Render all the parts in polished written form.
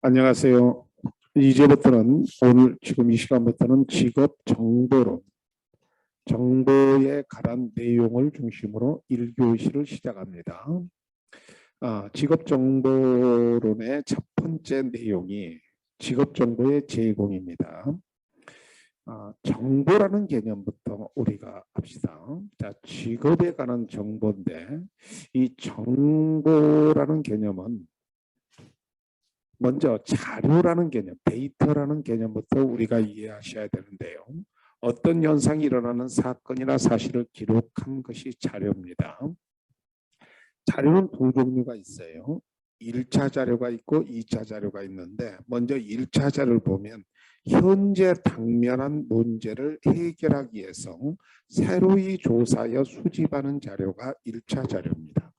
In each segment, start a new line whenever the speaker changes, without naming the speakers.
안녕하세요. 이제부터는 오늘 지금 이 시간부터는 직업 정보론, 정보에 관한 내용을 중심으로 1교시를 시작합니다. 직업 정보론의 첫 번째 내용이 직업 정보의 제공입니다. 정보라는 개념부터 우리가 합시다. 자, 직업에 관한 정보인데 이 정보라는 개념은 먼저 자료라는 개념, 데이터라는 개념부터 우리가 이해하셔야 되는데요. 어떤 현상이 일어나는 사건이나 사실을 기록한 것이 자료입니다. 자료는 두 종류가 있어요. 1차 자료가 있고 2차 자료가 있는데 먼저 1차 자료를 보면 현재 당면한 문제를 해결하기 위해서 새로이 조사하여 수집하는 자료가 1차 자료입니다.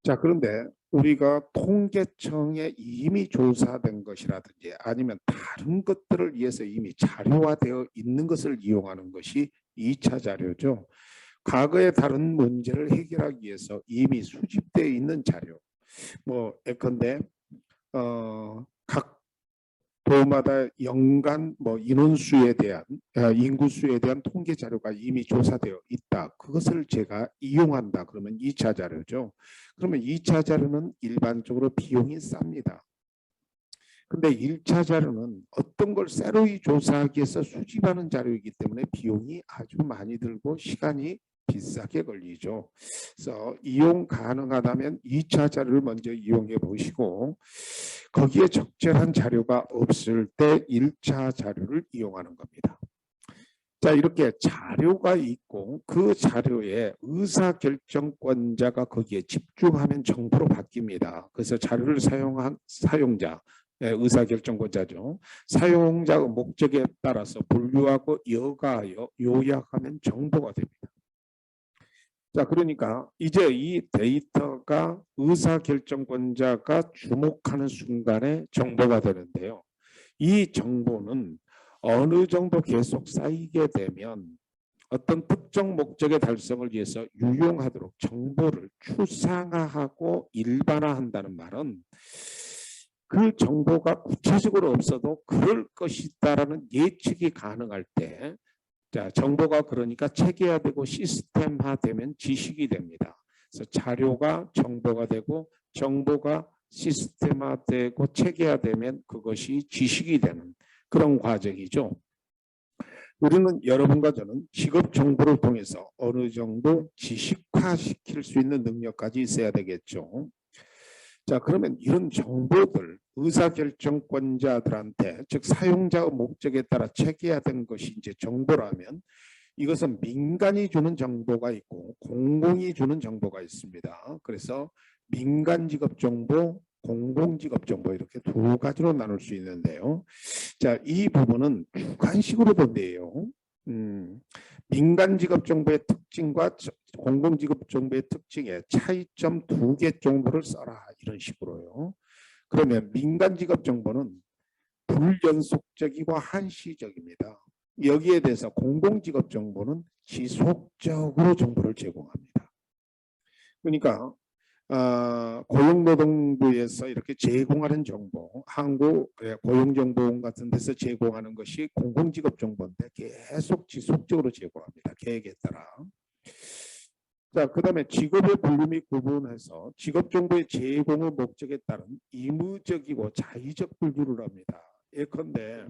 자, 그런데 우리가 통계청에 이미 조사된 것이라든지 아니면 다른 것들을 위해서 이미 자료화되어 있는 것을 이용하는 것이 2차 자료죠. 과거의 다른 문제를 해결하기 위해서 이미 수집되어 있는 자료. 예컨대 각 도마다 연간 인원수에 대한 인구수에 대한 통계 자료가 이미 조사되어 있다. 그것을 제가 이용한다. 그러면 2차 자료죠. 그러면 2차 자료는 일반적으로 비용이 쌉니다. 근데 1차 자료는 어떤 걸 새로이 조사하기 위해서 수집하는 자료이기 때문에 비용이 아주 많이 들고 시간이 비싸게 걸리죠. 그래서 이용 가능하다면 2차 자료를 먼저 이용해 보시고 거기에 적절한 자료가 없을 때 1차 자료를 이용하는 겁니다. 자, 이렇게 자료가 있고 그 자료에 의사결정권자가 거기에 집중하면 정보로 바뀝니다. 그래서 자료를 사용한 사용자, 의사결정권자죠. 사용자의 목적에 따라서 분류하고 여가하여 요약하면 정보가 됩니다. 자, 그러니까 이제 이 데이터가 의사결정권자가 주목하는 순간에 정보가 되는데요. 이 정보는 어느 정도 계속 쌓이게 되면 어떤 특정 목적의 달성을 위해서 유용하도록 정보를 추상화하고 일반화한다는 말은 그 정보가 구체적으로 없어도 그럴 것이다라는 예측이 가능할 때, 자, 정보가 그러니까 체계화되고 시스템화되면 지식이 됩니다. 그래서 자료가 정보가 되고 정보가 시스템화되고 체계화되면 그것이 지식이 되는 그런 과정이죠. 우리는 여러분과 저는 직업 정보를 통해서 어느 정도 지식화시킬 수 있는 능력까지 있어야 되겠죠. 자, 그러면 이런 정보들 의사결정권자들한테, 즉 사용자의 목적에 따라 체계화된 것이 이제 정보라면 이것은 민간이 주는 정보가 있고 공공이 주는 정보가 있습니다. 그래서 민간 직업 정보, 공공 직업 정보 이렇게 두 가지로 나눌 수 있는데요. 자, 이 부분은 주관식으로 본대요. 민간 직업 정보의 특징과 공공 직업 정보의 특징의 차이점 두 개 정도를 써라 이런 식으로요. 그러면 민간 직업 정보는 불연속적이고 한시적입니다. 여기에 대해서 공공 직업 정보는 지속적으로 정보를 제공합니다. 그러니까 고용노동부에서 이렇게 제공하는 정보, 한국 고용정보원 같은 데서 제공하는 것이 공공직업정보인데 계속 지속적으로 제공합니다. 계획에 따라. 자, 그 다음에 직업의 분류 및 구분해서 직업정보의 제공의 목적에 따른 의무적이고 자의적 분류를 합니다. 예컨대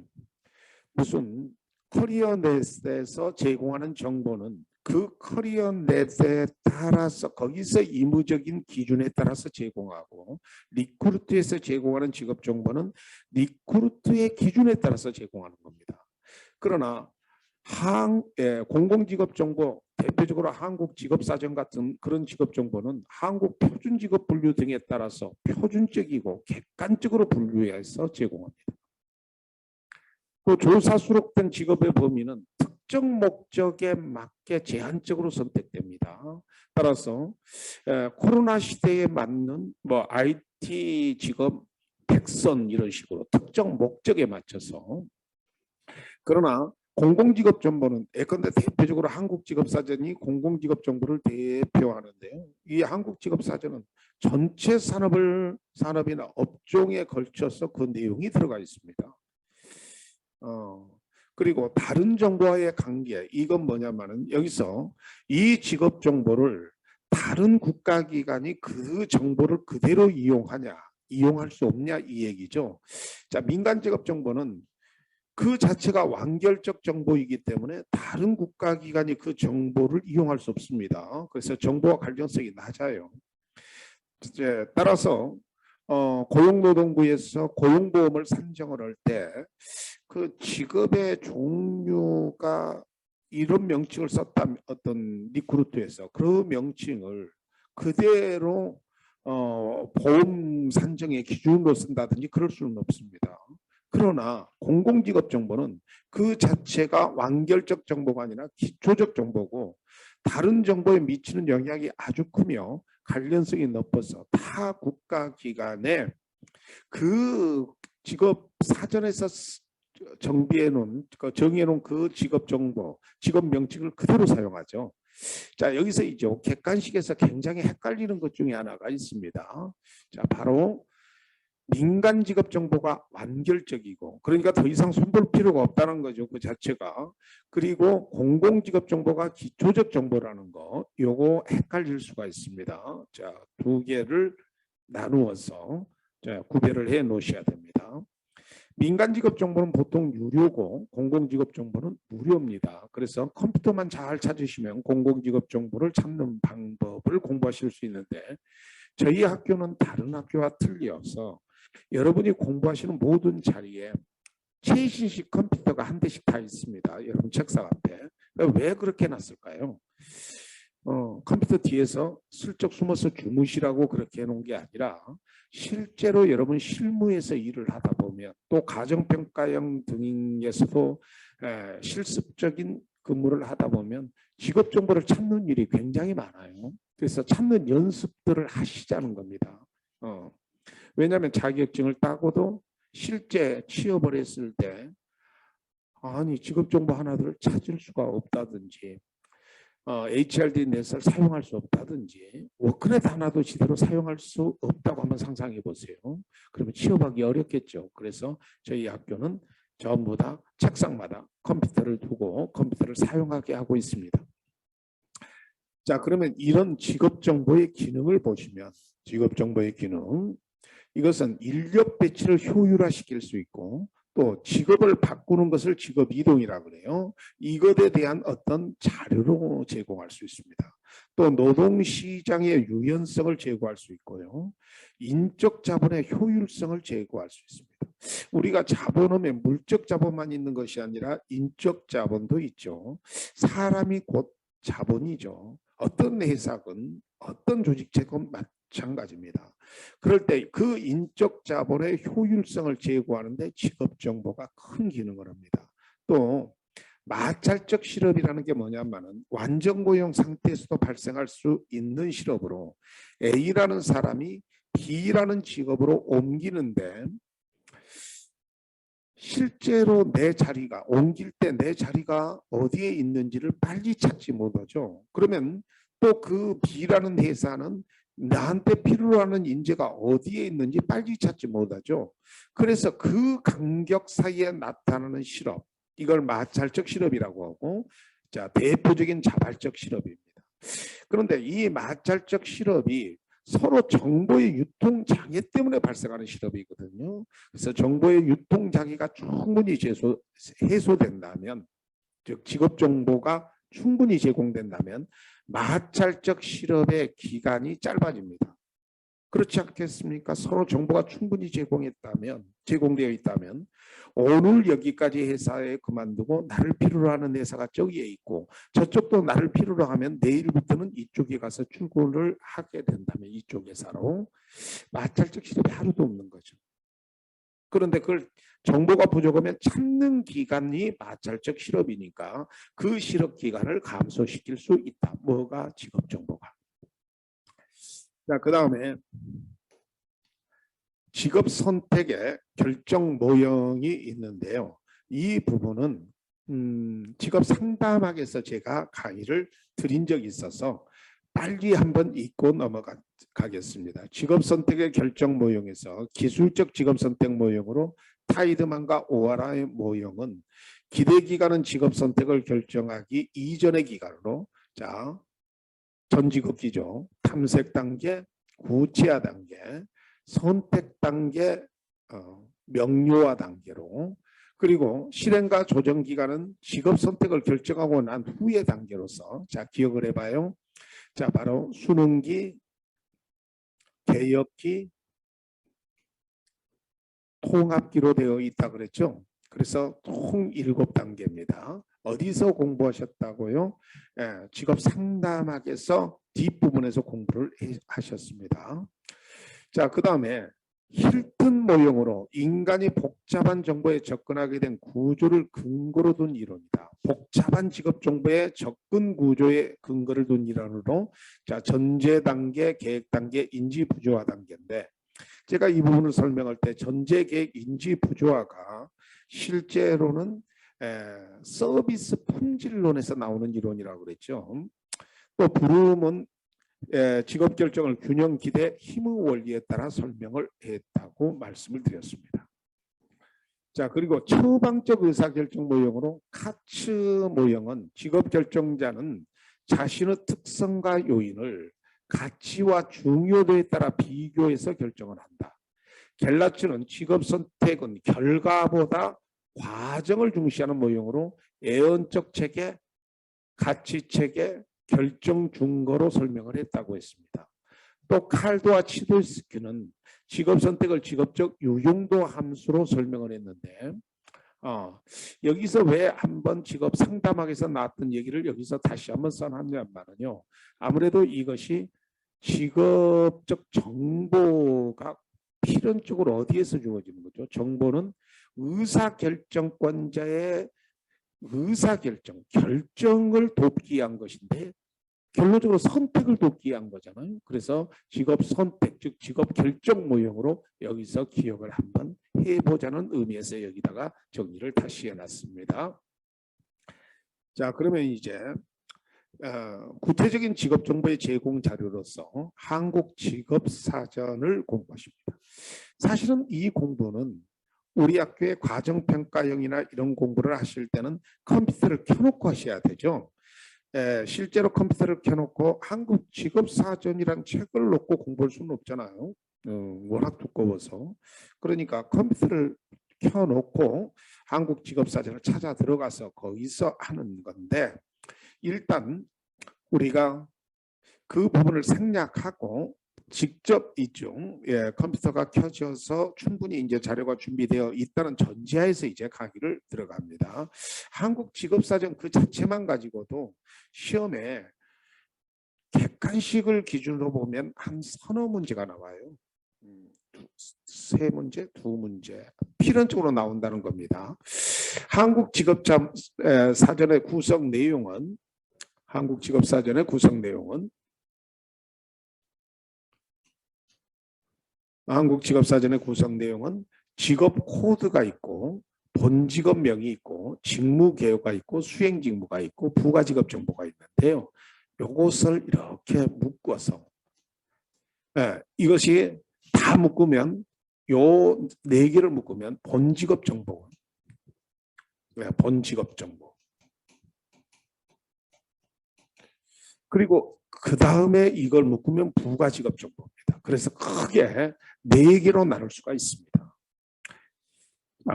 무슨 커리어넷에서 제공하는 정보는 그 커리어넷에 따라서 거기서 의무적인 기준에 따라서 제공하고, 리크루트에서 제공하는 직업 정보는 리크루트의 기준에 따라서 제공하는 겁니다. 그러나 공공직업 정보, 대표적으로 한국직업사전 같은 그런 직업 정보는 한국 표준직업분류 등에 따라서 표준적이고 객관적으로 분류해서 제공합니다. 그 조사 수록된 직업의 범위는 특정 목적에 맞게 제한적으로 선택됩니다. 따라서 코로나 시대에 맞는 IT 직업 100선 이런 식으로 특정 목적에 맞춰서, 그러나 공공직업정보는 예컨대 대표적으로 한국직업사전이 공공직업정보를 대표하는데요. 이 한국직업사전은 전체 산업이나 업종에 걸쳐서 그 내용이 들어가 있습니다. 그리고 다른 정보와의 관계, 이건 뭐냐면은 여기서 이 직업 정보를 다른 국가기관이 그 정보를 그대로 이용할 수 없냐 이 얘기죠. 자, 민간 직업 정보는 그 자체가 완결적 정보이기 때문에 다른 국가기관이 그 정보를 이용할 수 없습니다. 그래서 정보와 관련성이 낮아요. 이제 따라서 고용노동부에서 고용보험을 산정을 할 때 그 직업의 종류가 이런 명칭을 썼다면 어떤 리크루트에서 그 명칭을 그대로 보험 산정의 기준으로 쓴다든지 그럴 수는 없습니다. 그러나 공공직업 정보는 그 자체가 완결적 정보가 아니라 기초적 정보고 다른 정보에 미치는 영향이 아주 크며 관련성이 높아서 타 국가기관의 그 직업 사전에서 정비해 놓은 정해 놓은 그 직업 정보, 직업 명칭을 그대로 사용하죠. 자, 여기서 이제 객관식에서 굉장히 헷갈리는 것 중에 하나가 있습니다. 자, 바로 민간 직업 정보가 완결적이고 그러니까 더 이상 손볼 필요가 없다는 거죠. 그 자체가. 그리고 공공 직업 정보가 기초적 정보라는 거 요거 헷갈릴 수가 있습니다. 자, 두 개를 나누어서 자, 구별을 해 놓으셔야 됩니다. 민간 직업 정보는 보통 유료고 공공 직업 정보는 무료입니다. 그래서 컴퓨터만 잘 찾으시면 공공 직업 정보를 찾는 방법을 공부하실 수 있는데 저희 학교는 다른 학교와 틀려서 여러분이 공부하시는 모든 자리에 최신식 컴퓨터가 한 대씩 다 있습니다. 여러분 책상 앞에. 왜 그렇게 놨을까요? 컴퓨터 뒤에서 슬쩍 숨어서 주무시라고 그렇게 해놓은 게 아니라 실제로 여러분 실무에서 일을 하다 보면 또 가정평가형 등에서도 실습적인 근무를 하다 보면 직업 정보를 찾는 일이 굉장히 많아요. 그래서 찾는 연습들을 하시자는 겁니다. 왜냐하면 자격증을 따고도 실제 취업을 했을 때 아니 직업 정보 하나를 찾을 수가 없다든지 HRD 넷을 사용할 수 없다든지 워크넷 하나도 제대로 사용할 수 없다고 한번 상상해 보세요. 그러면 취업하기 어렵겠죠. 그래서 저희 학교는 전부 다 책상마다 컴퓨터를 두고 컴퓨터를 사용하게 하고 있습니다. 자, 그러면 이런 직업 정보의 기능을 보시면 직업 정보의 기능 이것은 인력 배치를 효율화시킬 수 있고 또 직업을 바꾸는 것을 직업 이동이라고 그래요. 이것에 대한 어떤 자료로 제공할 수 있습니다. 또 노동시장의 유연성을 제고할 수 있고요. 인적 자본의 효율성을 제고할 수 있습니다. 우리가 자본하면 물적 자본만 있는 것이 아니라 인적 자본도 있죠. 사람이 곧 자본이죠. 어떤 회사건 어떤 조직체건 마찬가지입니다. 그럴 때 그 인적 자본의 효율성을 제고하는데 직업 정보가 큰 기능을 합니다. 또 마찰적 실업이라는 게 뭐냐면은 완전 고용 상태에서도 발생할 수 있는 실업으로 A라는 사람이 B라는 직업으로 옮기는데 실제로 내 자리가 옮길 때 내 자리가 어디에 있는지를 빨리 찾지 못하죠. 그러면 또 그 B라는 회사는 나한테 필요로 하는 인재가 어디에 있는지 빨리 찾지 못하죠. 그래서 그 간격 사이에 나타나는 실업, 이걸 마찰적 실업이라고 하고 자, 대표적인 자발적 실업입니다. 그런데 이 마찰적 실업이 서로 정보의 유통 장애 때문에 발생하는 실업이거든요. 그래서 정보의 유통 장애가 충분히 해소된다면, 즉 직업 정보가 충분히 제공된다면 마찰적 실업의 기간이 짧아집니다. 그렇지 않겠습니까? 서로 정보가 충분히 제공되어 있다면 오늘 여기까지 회사에 그만두고 나를 필요로 하는 회사가 저기에 있고 저쪽도 나를 필요로 하면 내일부터는 이쪽에 가서 출근을 하게 된다면 이쪽 회사로 마찰적 실업이 하루도 없는 거죠. 그런데 그걸 정보가 부족하면 찾는 기간이 마찰적 실업이니까 그 실업 기간을 감소시킬 수 있다. 뭐가? 직업 정보가. 자, 그 다음에 직업 선택의 결정 모형이 있는데요. 이 부분은 직업 상담학에서 제가 강의를 드린 적이 있어서 빨리 한번 읽고 넘어가겠습니다. 직업 선택의 결정 모형에서 기술적 직업 선택 모형으로 타이드만과 오하라의 모형은 기대 기간은 직업 선택을 결정하기 이전의 기간으로, 자, 전직업기죠. 탐색 단계, 구체화 단계, 선택 단계, 명료화 단계로, 그리고 실행과 조정 기간은 직업 선택을 결정하고 난 후의 단계로서, 자, 기억을 해봐요. 자, 바로 수능기, 개혁기, 통합기로 되어 있다 그랬죠. 그래서 총 7단계입니다. 어디서 공부하셨다고요? 직업 상담학에서 뒷부분에서 공부를 하셨습니다. 자, 그 다음에 힐튼 모형으로 인간이 복잡한 정보에 접근하게 된 구조를 근거로 둔 이론이다. 복잡한 직업 정보의 접근 구조에 근거를 둔 이론으로, 자, 전제 단계, 계획 단계, 인지 부조화 단계인데, 제가 이 부분을 설명할 때 전제 계획 인지 부조화가 실제로는 서비스 품질론에서 나오는 이론이라고 그랬죠. 또 브룸은 직업 결정을 균형 기대 힘의 원리에 따라 설명을 했다고 말씀을 드렸습니다. 자, 그리고 처방적 의사결정 모형으로 카츠 모형은 직업 결정자는 자신의 특성과 요인을 가치와 중요도에 따라 비교해서 결정을 한다. 갤라츠는 직업 선택은 결과보다 과정을 중시하는 모형으로 애언적 체계, 가치 체계, 결정 준거로 설명을 했다고 했습니다. 또 칼도와 치돌스키는 직업 선택을 직업적 유용도 함수로 설명을 했는데, 여기서 왜 한번 직업 상담학에서 나왔던 얘기를 여기서 다시 한번 써놨냐면요, 아무래도 이것이 직업적 정보가 필연적으로 어디에서 주어지는 거죠? 정보는 의사결정권자의 결정을 돕기 위한 것인데, 결론적으로 선택을 돕기 위한 거잖아요. 그래서 직업 선택, 즉 직업 결정 모형으로 여기서 기억을 한번 해보자는 의미에서 여기다가 정리를 다시 해놨습니다. 자, 그러면 이제 구체적인 직업 정보의 제공 자료로서 한국 직업 사전을 공부하십니다. 사실은 이 공부는 우리 학교의 과정평가형이나 이런 공부를 하실 때는 컴퓨터를 켜놓고 하셔야 되죠. 실제로 컴퓨터를 켜놓고 한국 직업사전이란 책을 놓고 공부할 수는 없잖아요. 워낙 두꺼워서. 그러니까 컴퓨터를 켜놓고 한국 직업사전을 찾아 들어가서 거기서 하는 건데, 일단 우리가 그 부분을 생략하고 직접 이중 컴퓨터가 켜져서 충분히 이제 자료가 준비되어 있다는 전제하에서 이제 강의를 들어갑니다. 한국 직업사전 그 자체만 가지고도 시험에 객관식을 기준으로 보면 한 서너 문제가 나와요. 세 문제, 두 문제 필연적으로 나온다는 겁니다. 한국 직업사전의 구성 내용은 직업 코드가 있고 본직업명이 있고 직무개요가 있고 수행직무가 있고 부가직업 정보가 있는데요. 이것을 이렇게 묶어서 이것이 다 묶으면, 요 네 개를 묶으면 본직업 정보, 그리고 그 다음에 이걸 묶으면 부가직업 정보입니다. 그래서 크게 네 개로 나눌 수가 있습니다.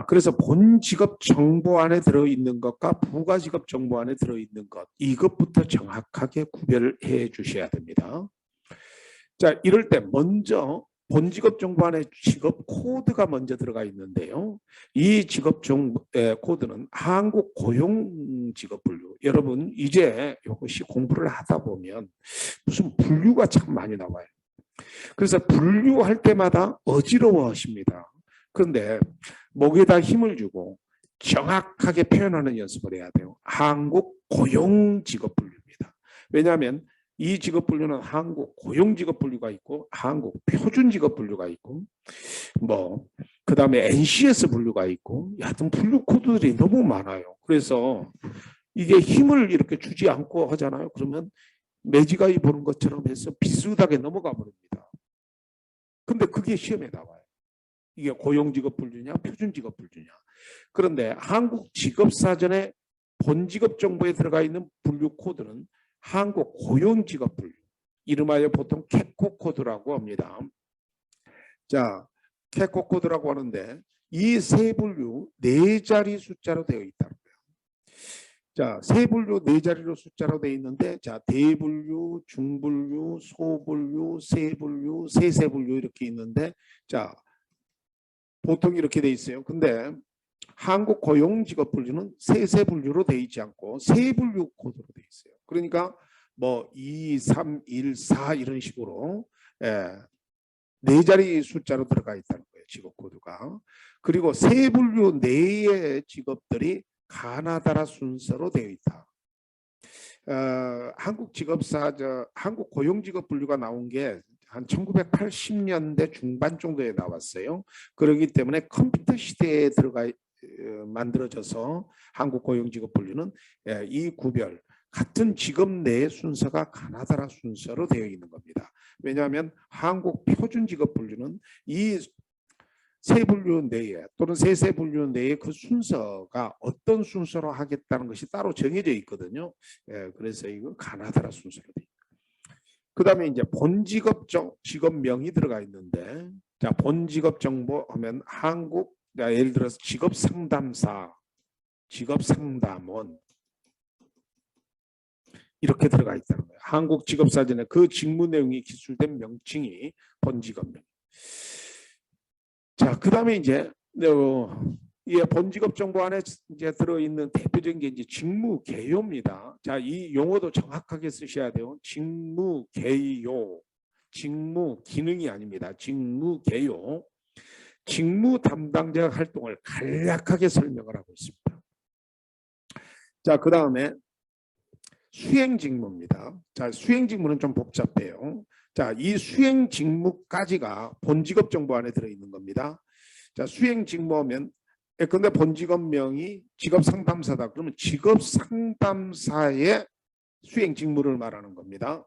그래서 본직업 정보 안에 들어있는 것과 부가직업 정보 안에 들어있는 것, 이것부터 정확하게 구별을 해 주셔야 됩니다. 자, 이럴 때 먼저 본직업 정보 안에 직업 코드가 먼저 들어가 있는데요. 이 직업 코드는 한국 고용직업분류. 여러분 이제 이것이 공부를 하다 보면 무슨 분류가 참 많이 나와요. 그래서 분류할 때마다 어지러워 하십니다. 그런데 목에다 힘을 주고 정확하게 표현하는 연습을 해야 돼요. 한국 고용직업분류입니다. 왜냐하면 이 직업분류는 한국 고용직업분류가 있고 한국 표준직업분류가 있고 그다음에 NCS 분류가 있고, 하여튼 분류 코드들이 너무 많아요. 그래서 이게 힘을 이렇게 주지 않고 하잖아요. 그러면 매지가이 보는 것처럼 해서 비슷하게 넘어가 버립니다. 근데 그게 시험에 나와요. 이게 고용직업 분류냐 표준직업 분류냐. 그런데 한국 직업사전에 본직업 정보에 들어가 있는 분류 코드는 한국 고용직업 분류, 이름하여 보통 캡코 코드라고 합니다. 자, 캡코 코드라고 하는데 이 세 분류 네 자리 숫자로 되어 있다는 거예요. 자, 세 분류 네 자리로 숫자로 되어 있는데, 자, 대분류, 중분류, 소분류, 세분류, 세세분류 이렇게 있는데, 자, 보통 이렇게 돼 있어요. 근데 한국 고용직업 분류는 세세 분류로 돼 있지 않고 세 분류 코드로 돼 있어요. 그러니까 뭐 2, 3, 1, 4 이런 식으로 네 자리 숫자로 들어가 있다는 거예요. 직업 코드가. 그리고 세 분류 내의 직업들이 가나다라 순서로 되어 있다. 한국 고용직업 분류가 나온 게 한 1980년대 중반 정도에 나왔어요. 그렇기 때문에 컴퓨터 시대에 만들어져서 한국 고용직업 분류는 이 구별, 같은 직업 내의 순서가 가나다라 순서로 되어 있는 겁니다. 왜냐하면 한국 표준직업 분류는 이 세 분류 내에 또는 세세 분류 내에 그 순서가 어떤 순서로 하겠다는 것이 따로 정해져 있거든요. 그래서 이거 가나다라 순서로 돼. 그다음에 이제 본직업 직업명이 들어가 있는데, 자, 본직업 정보 하면 한국, 예를 들어서 직업 상담사, 직업 상담원 이렇게 들어가 있다는 거예요. 한국 직업사전에 그 직무 내용이 기술된 명칭이 본직업명. 자, 그다음에 이제 본직업 정보 안에 이제 들어있는 대표적인 게 이제 직무 개요입니다. 자, 이 용어도 정확하게 쓰셔야 돼요. 직무 개요, 직무 기능이 아닙니다. 직무 개요. 직무 담당자 활동을 간략하게 설명을 하고 있습니다. 자, 그다음에 수행 직무입니다. 자, 수행 직무는 좀 복잡해요. 자, 이 수행 직무까지가 본직업 정보 안에 들어있는 겁니다. 자, 수행 직무하면, 근데 본직업명이 직업 상담사다. 그러면 직업 상담사의 수행 직무를 말하는 겁니다.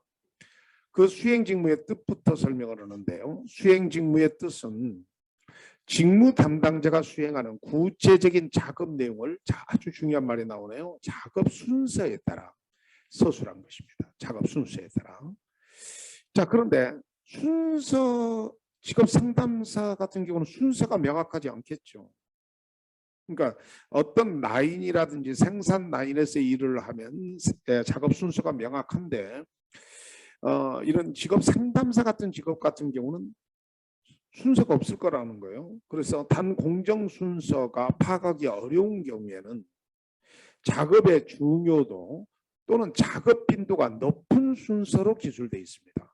그 수행 직무의 뜻부터 설명을 하는데요. 수행 직무의 뜻은 직무 담당자가 수행하는 구체적인 작업 내용을, 아주 중요한 말이 나오네요. 작업 순서에 따라 서술한 것입니다. 작업 순서에 따라. 자, 그런데 직업 상담사 같은 경우는 순서가 명확하지 않겠죠. 그러니까 어떤 라인이라든지 생산 라인에서 일을 하면 작업 순서가 명확한데, 이런 직업 상담사 같은 직업 같은 경우는 순서가 없을 거라는 거예요. 그래서 단 공정 순서가 파악하기 어려운 경우에는 작업의 중요도 또는 작업 빈도가 높은 순서로 기술되어 있습니다.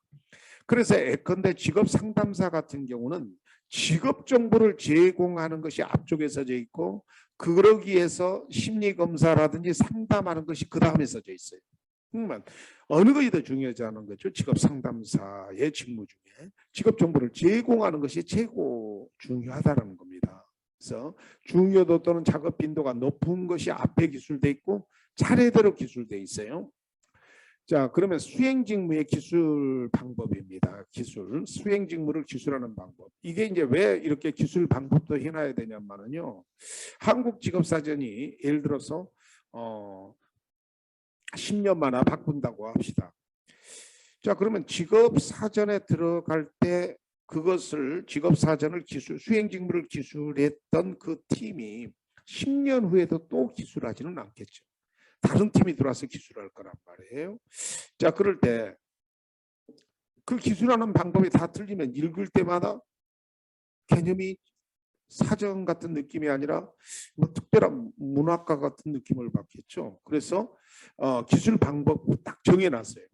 그래서 예컨대 직업 상담사 같은 경우는 직업 정보를 제공하는 것이 앞쪽에 써져 있고, 그러기 위해서 심리 검사라든지 상담하는 것이 그 다음에 써져 있어요. 그러면 어느 것이 더 중요하지 않은 거죠? 직업 상담사의 직무 중에 직업 정보를 제공하는 것이 최고 중요하다는 겁니다. 그래서 중요도 또는 작업 빈도가 높은 것이 앞에 기술돼 있고 차례대로 기술돼 있어요. 자, 그러면 수행 직무의 기술 방법입니다. 수행 직무를 기술하는 방법. 이게 이제 왜 이렇게 기술 방법도 해놔야 되냐면요. 한국 직업사전이 예를 들어서 10년 만에 바꾼다고 합시다. 자, 그러면 직업사전에 들어갈 때 그것을 직업사전을 수행 직무를 기술했던 그 팀이 10년 후에도 또 기술하지는 않겠죠. 다른 팀이 들어와서 기술할 거란 말이에요. 자, 그럴 때 그 기술하는 방법이 다 틀리면 읽을 때마다 개념이 사전 같은 느낌이 아니라 뭐 특별한 문학과 같은 느낌을 받겠죠. 그래서 기술 방법 딱 정해놨어요.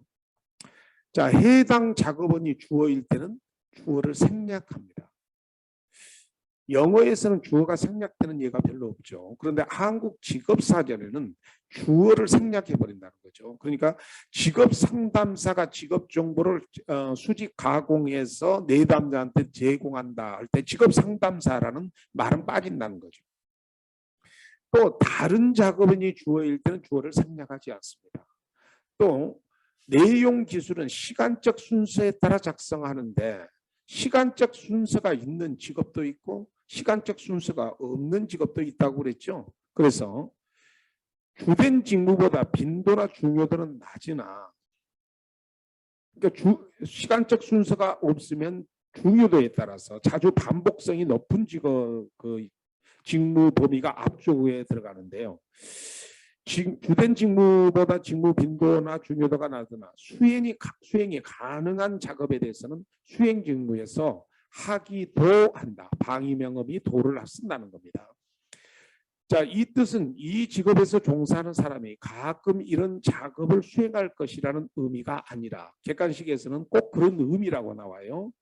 자, 해당 작업원이 주어일 때는 주어를 생략합니다. 영어에서는 주어가 생략되는 예가 별로 없죠. 그런데 한국 직업사전에는 주어를 생략해 버린다는 거죠. 그러니까 직업 상담사가 직업 정보를 수집 가공해서 내담자한테 제공한다 할 때 직업 상담사라는 말은 빠진다는 거죠. 또 다른 작업인이 주어일 때는 주어를 생략하지 않습니다. 또 내용 기술은 시간적 순서에 따라 작성하는데 시간적 순서가 있는 직업도 있고 시간적 순서가 없는 직업도 있다고 그랬죠. 그래서 주된 직무보다 빈도나 중요도는 낮으나 그러니까 시간적 순서가 없으면 중요도에 따라서 자주 반복성이 높은 직업 직무 범위가 앞쪽에 들어가는데요. 주된 직무보다 직무 빈도나 중요도가 낮으나 수행이 가능한 작업에 대해서는 수행 직무에서 하기도 한다. 방위명음이 도를 쓴다는 겁니다. 자, 이 뜻은 이 직업에서 종사하는 사람이 가끔 이런 작업을 수행할 것이라는 의미가 아니라 객관식에서는 꼭 그런 의미라고 나와요.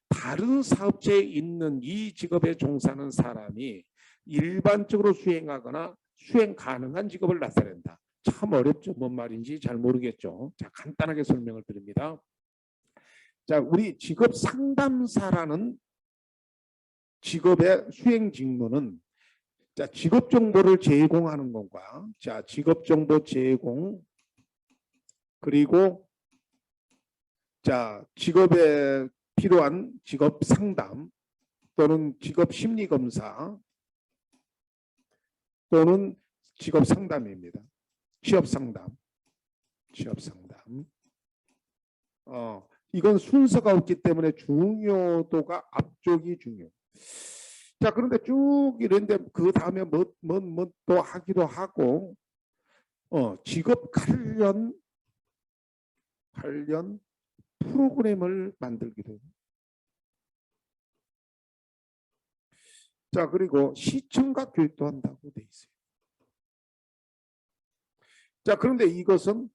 다른 사업체에 있는 이 직업에 종사하는 사람이 일반적으로 수행하거나 수행 가능한 직업을 나타낸다. 참 어렵죠. 뭔 말인지 잘 모르겠죠. 자, 간단하게 설명을 드립니다. 자, 우리 직업 상담사라는 직업의 수행 직무는 자, 직업 정보를 제공하는 것과 자, 직업 정보 제공 그리고 자, 직업에 필요한 직업 상담 또는 직업 심리 검사 또는 직업 상담입니다. 취업 상담. 이건 순서가 없기 때문에 중요도가 앞쪽이 중요. 자, 그런데 쭉 이런데 그 다음에 뭐 또 하기도 하고, 직업 관련 프로그램을 만들기도 해요. 자, 그리고 시청각 교육도 한다고 돼 있어요. 자, 그런데 이것은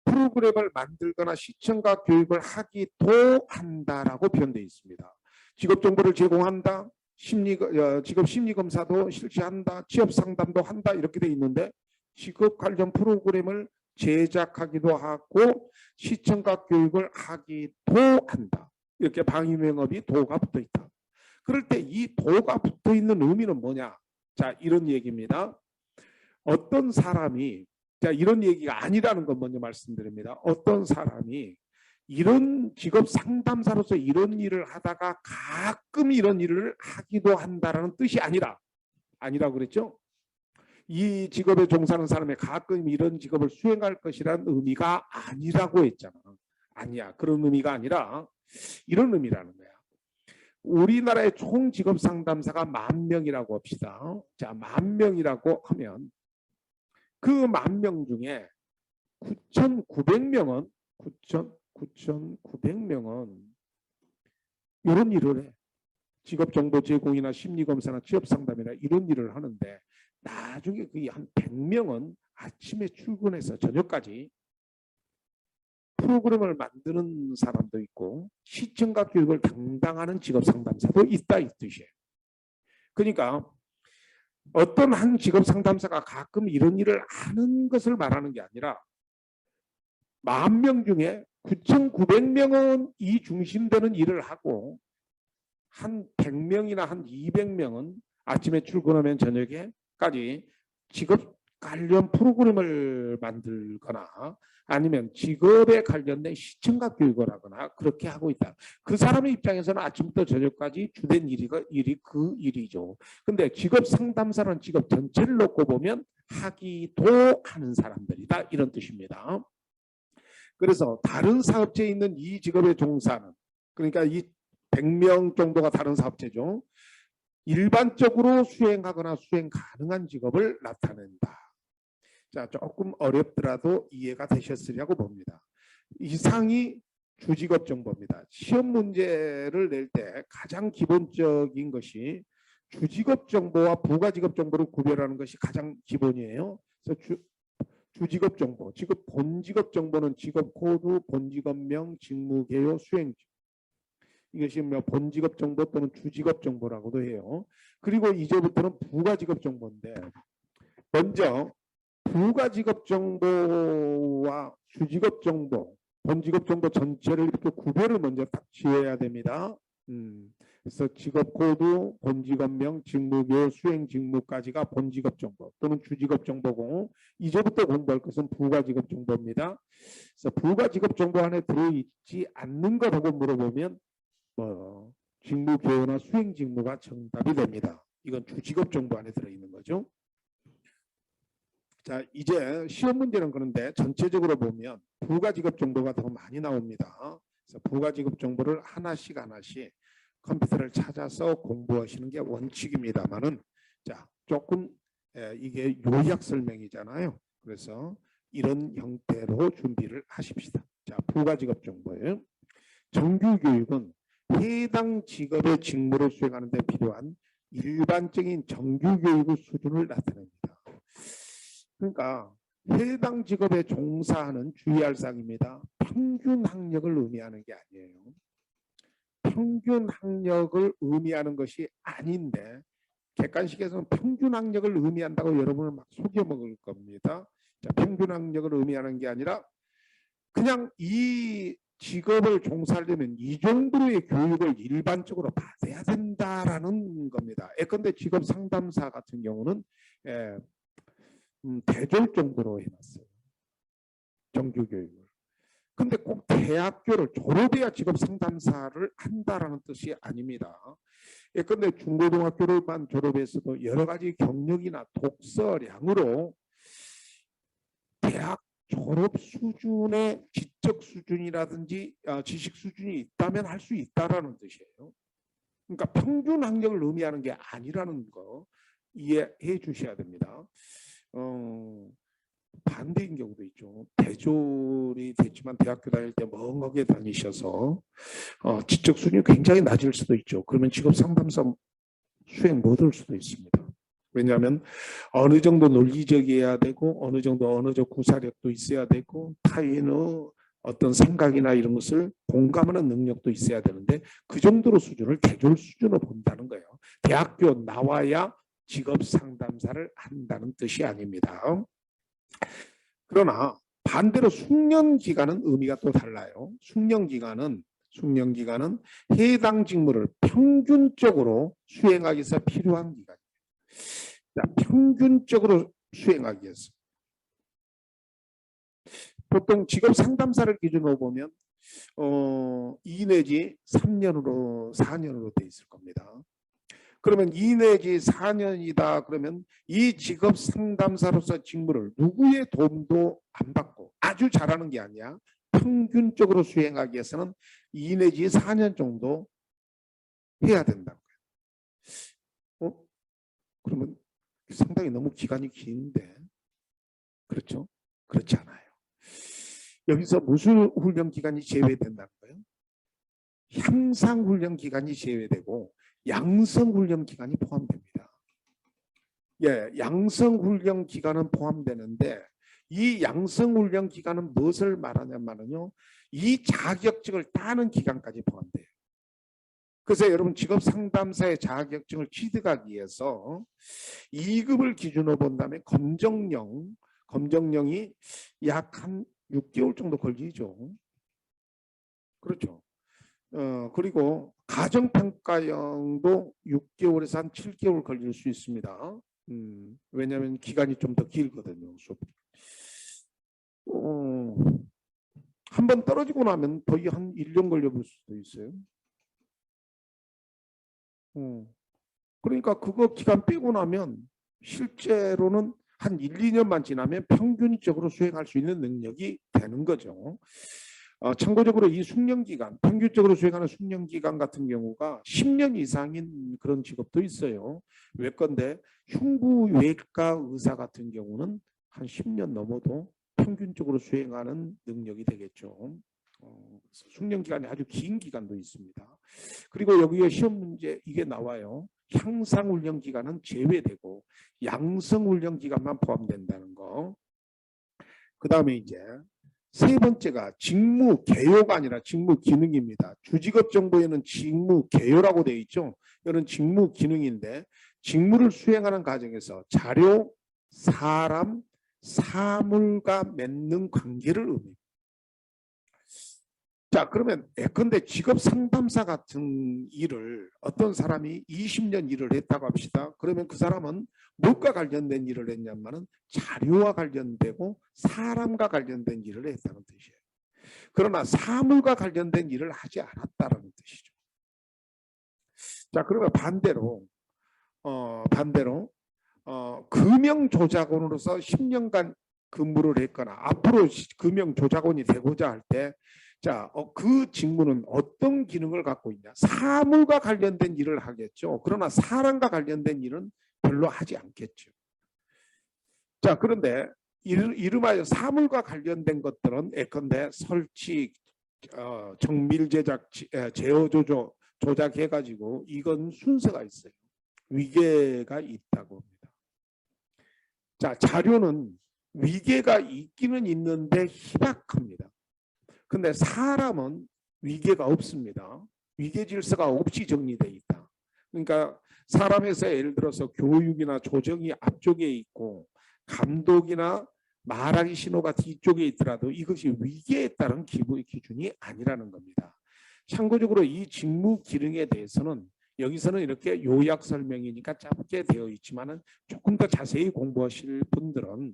프로그램을 만들거나 시청각 교육을 하기도 한다라고 표현되어 있습니다. 직업 정보를 제공한다. 직업 심리 검사도 실시한다. 취업 상담도 한다. 이렇게 돼 있는데 직업 관련 프로그램을 제작하기도 하고 시청각 교육을 하기도 한다. 이렇게 방위명업이 도가 붙어 있다. 그럴 때 이 도가 붙어 있는 의미는 뭐냐? 자, 이런 얘기입니다. 어떤 사람이 자, 이런 얘기가 아니라는 건 먼저 말씀드립니다. 어떤 사람이 이런 직업 상담사로서 이런 일을 하다가 가끔 이런 일을 하기도 한다라는 뜻이 아니라고 그랬죠. 이 직업에 종사하는 사람이 가끔 이런 직업을 수행할 것이라는 의미가 아니라고 했잖아. 아니야. 그런 의미가 아니라 이런 의미라는 거야. 우리나라의 총 직업 상담사가 10,000명이라고 합시다. 자, 10,000명이라고 하면 그 10,000명 중에 9,900명은 이런 일을 해. 직업 정보 제공이나 심리 검사나 취업 상담이나 이런 일을 하는데 나중에 그 한 100명은 아침에 출근해서 저녁까지 프로그램을 만드는 사람도 있고 시청각 교육을 담당하는 직업 상담사도 있다 이 뜻이에요. 그러니까 어떤 한 직업 상담사가 가끔 이런 일을 하는 것을 말하는 게 아니라 10,000명 중에 9,900명은 이 중심되는 일을 하고 한 100명이나 한 200명은 아침에 출근하면 저녁에까지 직업 관련 프로그램을 만들거나 아니면 직업에 관련된 시청각 교육을 하거나 그렇게 하고 있다. 그 사람의 입장에서는 아침부터 저녁까지 주된 일이 그 일이죠. 근데 직업 상담사는 직업 전체를 놓고 보면 하기도 하는 사람들이다. 이런 뜻입니다. 그래서 다른 사업체에 있는 이 직업의 종사는 그러니까 이 100명 정도가 다른 사업체죠. 일반적으로 수행하거나 수행 가능한 직업을 나타낸다. 자, 조금 어렵더라도 이해가 되셨으리라고 봅니다. 이상이 주직업 정보입니다. 시험 문제를 낼 때 가장 기본적인 것이 주직업 정보와 부가직업 정보를 구별하는 것이 가장 기본이에요. 그래서 주직업 정보, 본직업 정보는 직업 코드, 본직업명, 직무 개요, 수행. 이것이 뭐 본직업 정보 또는 주직업 정보라고도 해요. 그리고 이제부터는 부가직업 정보인데 먼저 부가직업 정보와 주직업 정보, 본직업 정보 전체를 이렇게 구별을 먼저 딱 지어야 됩니다. 그래서 직업 코드, 본직업명, 직무별, 수행 직무까지가 본직업 정보 또는 주직업 정보고 이제부터 공부할 것은 부가직업 정보입니다. 그래서 부가직업 정보 안에 들어있지 않는 것하고 물어보면 직무 개요나 수행 직무가 정답이 됩니다. 이건 주직업 정보 안에 들어있는 거죠. 자, 이제 시험 문제는 그런데 전체적으로 보면 부가직업 정보가 더 많이 나옵니다. 그래서 부가직업 정보를 하나씩 컴퓨터를 찾아서 공부하시는 게 원칙입니다만은 자, 조금 이게 요약 설명이잖아요. 그래서 이런 형태로 준비를 하십시다. 자, 부가직업 정보예요. 정규교육은 해당 직업의 직무를 수행하는 데 필요한 일반적인 정규교육의 수준을 나타냅니다. 그러니까 해당 직업에 종사하는 주의할 사항입니다. 평균 학력을 의미하는 게 아니에요. 평균 학력을 의미하는 것이 아닌데 객관식에서는 평균 학력을 의미한다고 여러분을 막 속여먹을 겁니다. 자, 평균 학력을 의미하는 게 아니라 그냥 이 직업을 종사하려면 이 정도의 교육을 일반적으로 받아야 된다라는 겁니다. 예컨대 직업 상담사 같은 경우는 대졸 정도로 해놨어요. 정규교육을. 근데 꼭 대학교를 졸업해야 직업 상담사를 한다라는 뜻이 아닙니다. 예컨대 중고등학교를만 졸업했어도 여러 가지 경력이나 독서량으로 대학 졸업 수준의 지적 수준이라든지 지식 수준이 있다면 할 수 있다라는 뜻이에요. 그러니까 평균 학력을 의미하는 게 아니라는 거 이해해 주셔야 됩니다. 반대인 경우도 있죠. 대졸이 됐지만 대학교 다닐 때 멍하게 다니셔서 지적 수준이 굉장히 낮을 수도 있죠. 그러면 직업 상담사 수행 못할 수도 있습니다. 왜냐하면 어느 정도 논리적이어야 되고 어느 정도 언어적 구사력도 있어야 되고 타인의 어떤 생각이나 이런 것을 공감하는 능력도 있어야 되는데 그 정도로 수준을 대졸 수준으로 본다는 거예요. 대학교 나와야 직업 상담사를 한다는 뜻이 아닙니다. 그러나 반대로 숙련 기간은 의미가 또 달라요. 숙련 기간은 해당 직무를 평균적으로 수행하기 위해서 필요한 기간이에요. 자, 평균적으로 수행하기 위해서. 보통 직업 상담사를 기준으로 보면 2 내지 3년으로 4년으로 돼 있을 겁니다. 그러면 2 내지 4년이다 그러면 이 직업 상담사로서 직무를 누구의 도움도 안 받고 아주 잘하는 게 아니야. 평균적으로 수행하기 위해서는 2 내지 4년 정도 해야 된다는 거예요. 그러면 상당히 너무 기간이 긴데 그렇죠? 그렇지 않아요. 여기서 무슨 훈련 기간이 제외된다는 거예요? 향상 훈련 기간이 제외되고 양성 훈련 기간이 포함됩니다. 예, 양성 훈련 기간은 포함되는데 이 양성 훈련 기간은 무엇을 말하냐면요, 이 자격증을 따는 기간까지 포함돼요. 그래서 여러분 직업 상담사의 자격증을 취득하기 위해서 2급을 기준으로 본다면 검정령이 약 한 6개월 정도 걸리죠. 그렇죠. 그리고 가정평가형도 6개월에서 한 7개월 걸릴 수 있습니다. 왜냐하면 기간이 좀 더 길거든요. 한번 떨어지고 나면 거의 한 1년 걸려볼 수도 있어요. 그러니까 그거 기간 빼고 나면 실제로는 한 1, 2년만 지나면 평균적으로 수행할 수 있는 능력이 되는 거죠. 참고적으로 이 숙련기간, 평균적으로 수행하는 숙련기간 같은 경우가 10년 이상인 그런 직업도 있어요. 외과인데 흉부외과 의사 같은 경우는 한 10년 넘어도 평균적으로 수행하는 능력이 되겠죠. 숙련기간이 아주 긴 기간도 있습니다. 그리고 여기에 시험 문제 이게 나와요. 향상훈련 기간은 제외되고 양성훈련 기간만 포함된다는 거. 그 다음에 이제 세 번째가 직무 개요가 아니라 직무 기능입니다. 주직업 정보에는 직무 개요라고 되어 있죠. 이런 직무 기능인데 직무를 수행하는 과정에서 자료, 사람, 사물과 맺는 관계를 의미합니다. 자, 그러면 예컨대 직업 상담사 같은 일을 어떤 사람이 20년 일을 했다고 합시다. 그러면 그 사람은 뭘과 관련된 일을 했냐면은 자료와 관련되고 사람과 관련된 일을 했다는 뜻이에요. 그러나 사물과 관련된 일을 하지 않았다는 뜻이죠. 자, 그러면 반대로 금융조작원으로서 10년간 근무를 했거나 앞으로 금융조작원이 되고자 할 때 자, 그 직무는 어떤 기능을 갖고 있냐? 사물과 관련된 일을 하겠죠. 그러나 사람과 관련된 일은 별로 하지 않겠죠. 자, 그런데 이름하여 사물과 관련된 것들은 예컨대 설치, 정밀 제작, 제어 조작해가지고 이건 순서가 있어요. 위계가 있다고 합니다. 자, 자료는 위계가 있기는 있는데 희박합니다. 근데 사람은 위계가 없습니다. 위계 질서가 없이 정리되어 있다. 그러니까 사람에서 예를 들어서 교육이나 조정이 앞쪽에 있고 감독이나 말하기 신호가 뒤쪽에 있더라도 이것이 위계에 따른 기준이 아니라는 겁니다. 참고적으로 이 직무 기능에 대해서는 여기서는 이렇게 요약 설명이니까 짧게 되어 있지만은 조금 더 자세히 공부하실 분들은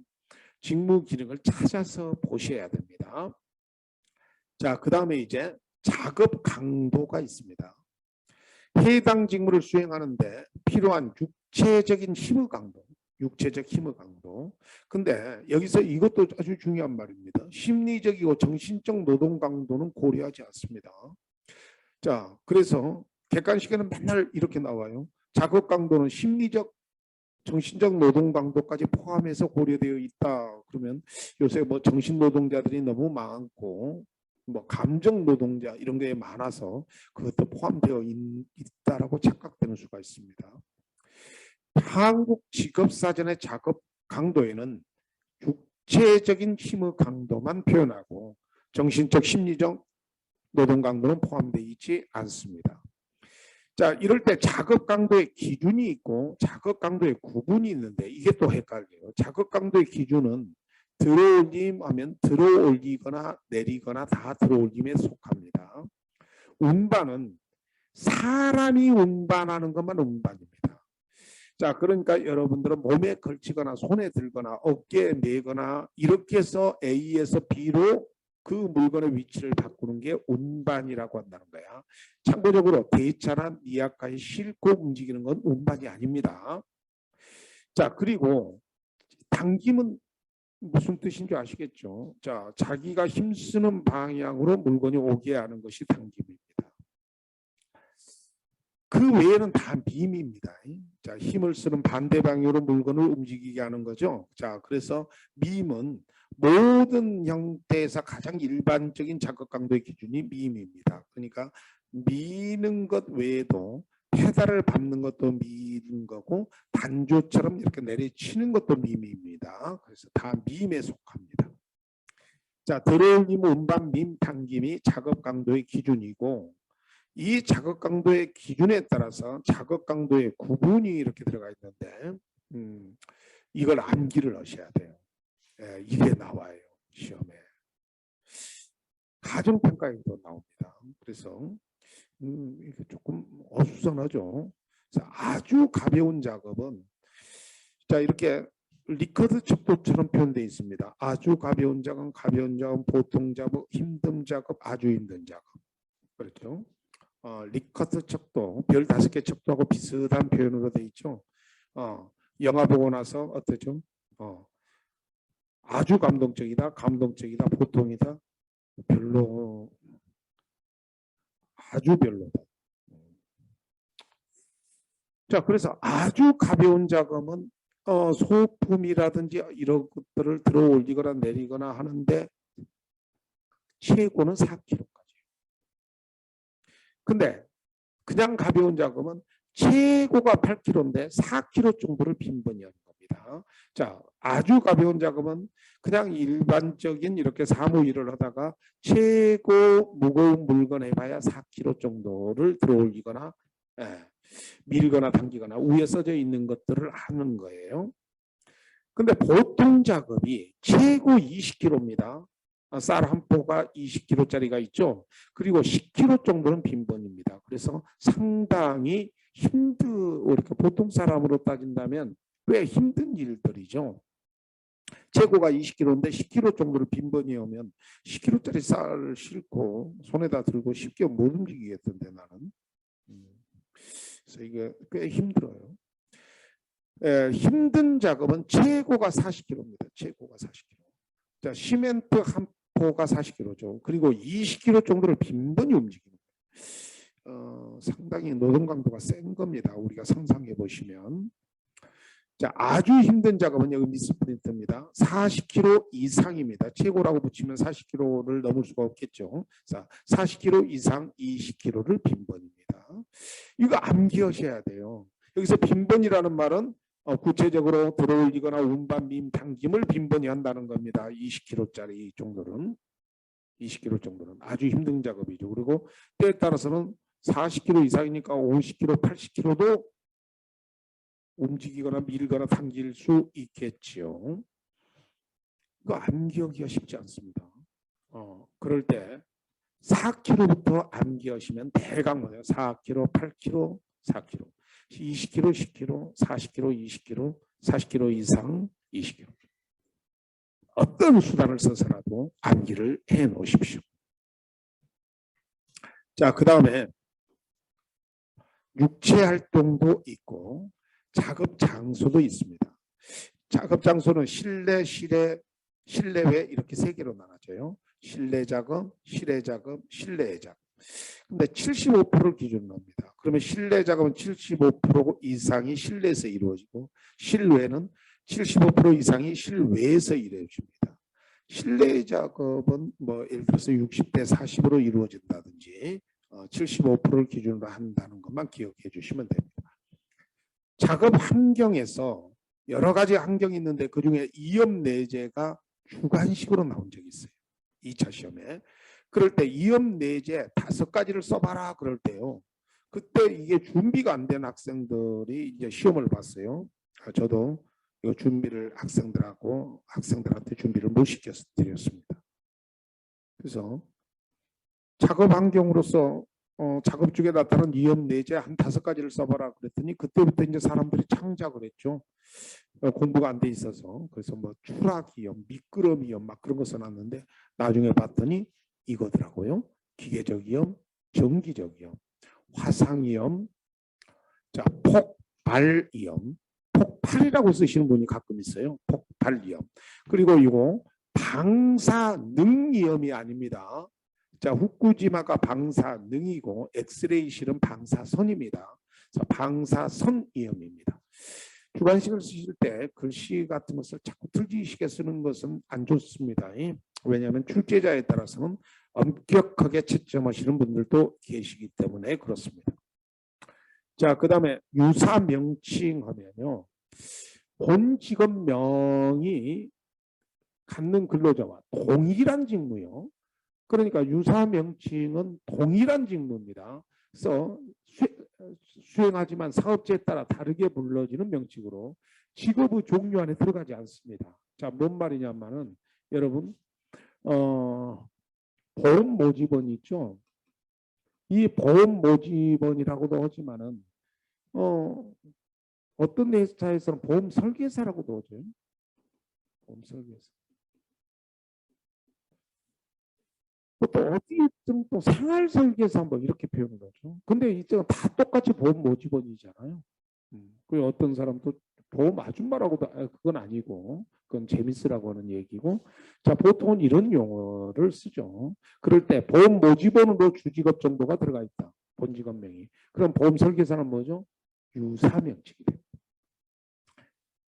직무 기능을 찾아서 보셔야 됩니다. 자, 그 다음에 이제 작업 강도가 있습니다. 해당 직무를 수행하는데 필요한 육체적인 힘의 강도, 육체적 힘의 강도. 근데 여기서 이것도 아주 중요한 말입니다. 심리적이고 정신적 노동 강도는 고려하지 않습니다. 자, 그래서 객관식에는 맨날 이렇게 나와요. 작업 강도는 심리적, 정신적 노동 강도까지 포함해서 고려되어 있다. 그러면 요새 뭐 정신 노동자들이 너무 많고 뭐 감정 노동자 이런 게 많아서 그것도 포함되어 있다라고 착각되는 수가 있습니다. 한국 직업사전의 작업 강도에는 육체적인 힘의 강도만 표현하고 정신적, 심리적 노동 강도는 포함되어 있지 않습니다. 자, 이럴 때 작업 강도의 기준이 있고 작업 강도의 구분이 있는데 이게 또 헷갈려요. 작업 강도의 기준은 들어올림 하면 들어올리거나 내리거나 다 들어올림에 속합니다. 운반은 사람이 운반하는 것만 운반입니다. 자, 그러니까 여러분들은 몸에 걸치거나 손에 들거나 어깨에 메거나 이렇게 해서 A에서 B로 그 물건의 위치를 바꾸는 게 운반이라고 한다는 거야. 참고적으로 대차나 니아까지 싣고 움직이는 건 운반이 아닙니다. 자, 그리고 당김은 무슨 뜻인지 아시겠죠? 자, 자기가 힘쓰는 방향으로 물건이 오게 하는 것이 당김입니다. 그 외에는 다 미입니다. 자, 힘을 쓰는 반대 방향으로 물건을 움직이게 하는 거죠. 자, 그래서 미임은 모든 형태에서 가장 일반적인 작업 강도의 기준이 미임입니다. 그러니까 미는 것 외에도 페달을 밟는 것도 미는 거고 단조처럼 이렇게 내리치는 것도 미임입니다. 그래서 다 미임에 속합니다. 자, 들어올림, 운반, 밈, 당김이 작업 강도의 기준이고 이 작업 강도의 기준에 따라서 작업 강도의 구분이 이렇게 들어가 있는데 이걸 암기를 하셔야 돼요. 예, 이게 나와요. 시험에. 가정평가에도 나옵니다. 그래서 이게 조금 어수선하죠. 아주 가벼운 작업은 자 이렇게 리커드 척도처럼 표현되어 있습니다. 아주 가벼운 작업, 가벼운 작업, 보통 작업, 힘든 작업, 아주 힘든 작업. 그렇죠. 리커트 척도, 별 5개 척도하고 비슷한 표현으로 되어 있죠. 영화 보고 나서 어떠죠? 아주 감동적이다, 감동적이다, 보통이다, 별로, 아주 별로다. 자, 그래서 아주 가벼운 작업은 소품이라든지 이런 것들을 들어 올리거나 내리거나 하는데 최고는 4kg까지. 근데 그냥 가벼운 작업은 최고가 8kg인데 4kg 정도를 빈번히 하는 겁니다. 빈번입니다. 자, 아주 가벼운 작업은 그냥 일반적인 이렇게 사무 일을 하다가 최고 무거운 물건 해봐야 4kg 정도를 들어올리거나 밀거나 당기거나 위에 써져 있는 것들을 하는 거예요. 근데 보통 작업이 최고 20kg입니다. 쌀 한 포가 20kg짜리가 있죠. 그리고 10kg 정도는 빈번입니다. 그래서 상당히 이렇게 보통 사람으로 따진다면 꽤 힘든 일들이죠. 최고가 20kg인데 10kg 정도를 빈번히 오면 10kg짜리 쌀을 싣고 손에다 들고 쉽게 못 움직이겠던데 나는. 그래서 이게 꽤 힘들어요. 힘든 작업은 최고가 40kg입니다. 최고가 40kg. 자, 시멘트 한 포가 40kg죠. 그리고 20kg 정도를 빈번히 움직이는 거예요. 상당히 노동 강도가 센 겁니다. 우리가 상상해 보시면. 자, 아주 힘든 작업은 여기 미스프린트입니다. 40kg 이상입니다. 최고라고 붙이면 40kg를 넘을 수가 없겠죠. 자, 40kg 이상 20kg를 빈번입니다. 이거 암기하셔야 돼요. 여기서 빈번이라는 말은 구체적으로 들어올리거나 운반, 밈, 당김을 빈번히 한다는 겁니다. 20kg짜리 정도는. 20kg 정도는 아주 힘든 작업이죠. 그리고 때에 따라서는 40kg 이상이니까 50kg, 80kg도 움직이거나 밀거나 당길 수 있겠지요. 이거 암기하기가 쉽지 않습니다. 그럴 때 4kg부터 암기하시면 대강 뭐예요? 4kg, 8kg, 4kg, 20kg, 10kg, 40kg, 20kg, 40kg 이상 20kg. 어떤 수단을 써서라도 암기를 해 놓으십시오. 자, 그 다음에 육체 활동도 있고 작업 장소도 있습니다. 작업 장소는 실내, 실내외 이렇게 세 개로 나눠져요. 실내 작업, 실외 작업, 실내외 작업. 근데 75%를 기준으로 합니다. 그러면 실내 작업은 75% 이상이 실내에서 이루어지고 실외는 75% 이상이 실외에서 이루어집니다. 실내 작업은 뭐 예를 들어서 60대 40으로 이루어진다든지 75%를 기준으로 한다는 것만 기억해 주시면 됩니다. 작업 환경에서 여러 가지 환경이 있는데 그중에 이염 내재가 주관식으로 나온 적이 있어요. 2차 시험에. 그럴 때 이염 내재 5가지를 써봐라 그럴 때요. 그때 이게 준비가 안 된 학생들이 이제 시험을 봤어요. 저도 이 준비를 학생들한테 준비를 못 시켜서 드렸습니다. 그래서 작업 환경으로서 작업 중에 나타난 이염 내재 한 5가지를 써봐라 그랬더니 그때부터 이제 사람들이 창작을 했죠. 공부가 안 돼 있어서. 그래서 뭐 추락이염, 미끄럼이염 막 그런 거 써놨는데 나중에 봤더니 이거더라고요. 기계적이염, 정기적이염, 화상이염, 자 폭발이염, 폭발이라고 쓰시는 분이 가끔 있어요. 폭발이염. 그리고 이거 방사능이염이 아닙니다. 자, 후쿠지마가 방사능이고 엑스레이 실은 방사선입니다. 자, 방사선이염입니다. 주관식을 쓰실 때 글씨 같은 것을 자꾸 틀리시게 쓰는 것은 안 좋습니다. 왜냐하면 출제자에 따라서는 엄격하게 채점하시는 분들도 계시기 때문에 그렇습니다. 자, 그 다음에 유사 명칭 하면요. 본 직업명이 갖는 근로자와 동일한 직무요. 그러니까 유사 명칭은 동일한 직무입니다. 그래서 수행하지만 사업체에 따라 다르게 불러지는 명칭으로 직업의 종류 안에 들어가지 않습니다. 자, 뭔 말이냐면은 여러분 보험 모집원 있죠. 이 보험 모집원이라고도 하지만은 어떤 회사에서는 보험 설계사라고도 하죠. 보험 설계사. 또 어디든 또 생활 설계사 뭐 이렇게 표현을 하죠. 근데 이쪽은 다 똑같이 보험 모집원이잖아요. 그리고 어떤 사람도 보험 아줌마라고도 그건 아니고 그건 재밌으라고 하는 얘기고. 자, 보통은 이런 용어를 쓰죠. 그럴 때 보험 모집원으로 주직업 정도가 들어가 있다. 본직업명이. 그럼 보험 설계사는 뭐죠? 유사명칭이 됩니다.